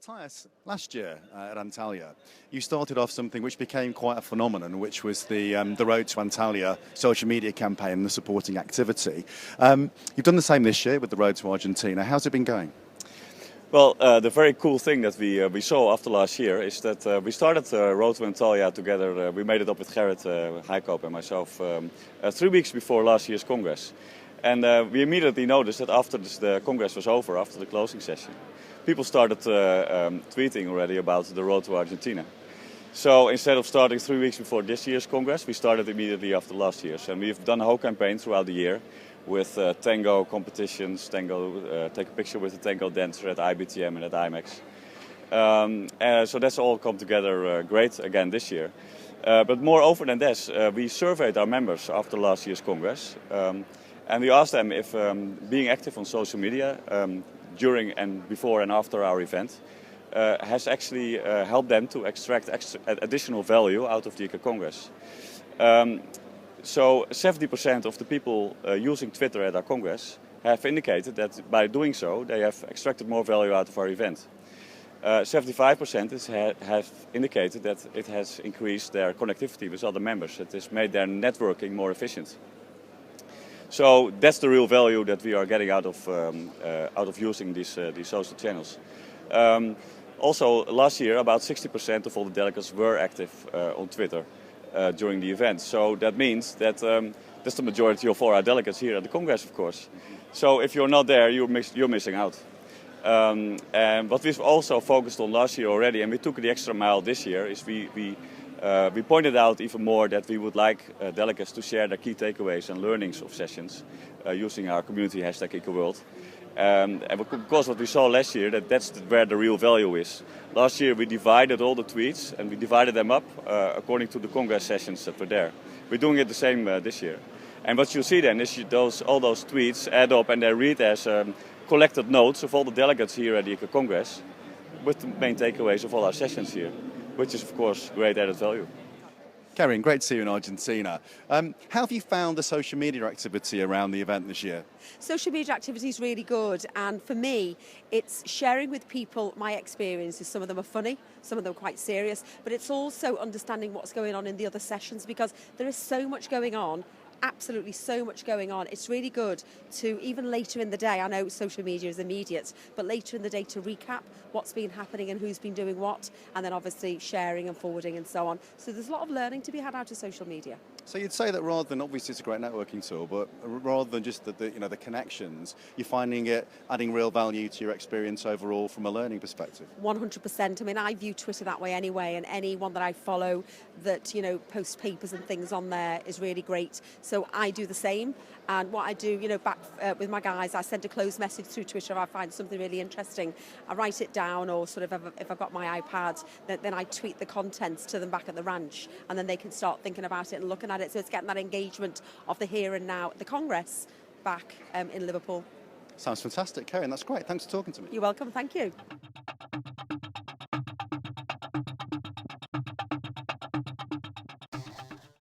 Matthias, last year at Antalya, you started off something which became quite a phenomenon, which was the Road to Antalya social media campaign and the supporting activity. You've done the same this year with the Road to Argentina. How's it been going? Well, the very cool thing that we saw after last year is that we started Road to Antalya together. We made it up with Gerrit Heikoop and myself 3 weeks before last year's Congress. And we immediately noticed that after the Congress was over, after the closing session, people started tweeting already about the Road to Argentina. So instead of starting 3 weeks before this year's Congress, we started immediately after last year's. And we've done a whole campaign throughout the year with tango competitions, take a picture with a tango dancer at IBTM and at IMAX. So that's all come together great again this year. But moreover than this, we surveyed our members after last year's Congress. And we asked them if being active on social media during and before and after our event has actually helped them to extract additional value out of the ICA Congress. So 70% of the people using Twitter at our Congress have indicated that by doing so they have extracted more value out of our event. 75% have indicated that it has increased their connectivity with other members. It has made their networking more efficient. So that's the real value that we are getting out of using these social channels. Also, last year about 60% of all the delegates were active on Twitter during the event. So that means that that's the majority of all our delegates here at the Congress, of course. So if you're not there, you're missing out. And what we've also focused on last year already, and we took the extra mile this year, is we pointed out even more that we would like delegates to share their key takeaways and learnings of sessions using our community hashtag ICAWorld. And because what we saw last year, that's where the real value is. Last year we divided all the tweets and we divided them up according to the Congress sessions that were there. We're doing it the same this year. And what you see then is all those tweets add up and they read as collected notes of all the delegates here at the ICA Congress with the main takeaways of all our sessions here, which is of course great added value. Karin, great to see you in Argentina. How have you found the social media activity around the event this year? Social media activity is really good, and for me it's sharing with people my experiences. Some of them are funny, some of them are quite serious, but it's also understanding what's going on in the other sessions because there is so much going on. Absolutely so much going on. It's really good to, even later in the day, I know social media is immediate, but later in the day to recap what's been happening and who's been doing what, and then obviously sharing and forwarding and so on. So there's a lot of learning to be had out of social media. So you'd say that rather than, obviously it's a great networking tool, but rather than just the connections, you're finding it adding real value to your experience overall from a learning perspective? 100%. I mean, I view Twitter that way anyway, and anyone that I follow that, posts papers and things on there is really great. So I do the same. And what I do, back with my guys, I send a closed message through Twitter if I find something really interesting. I write it down, or sort of if I've got my iPad, then I tweet the contents to them back at the ranch, and then they can start thinking about it and looking at it. So it's getting that engagement of the here and now at the Congress back in Liverpool. Sounds fantastic, Karin. That's great. Thanks for talking to me. You're welcome. Thank you.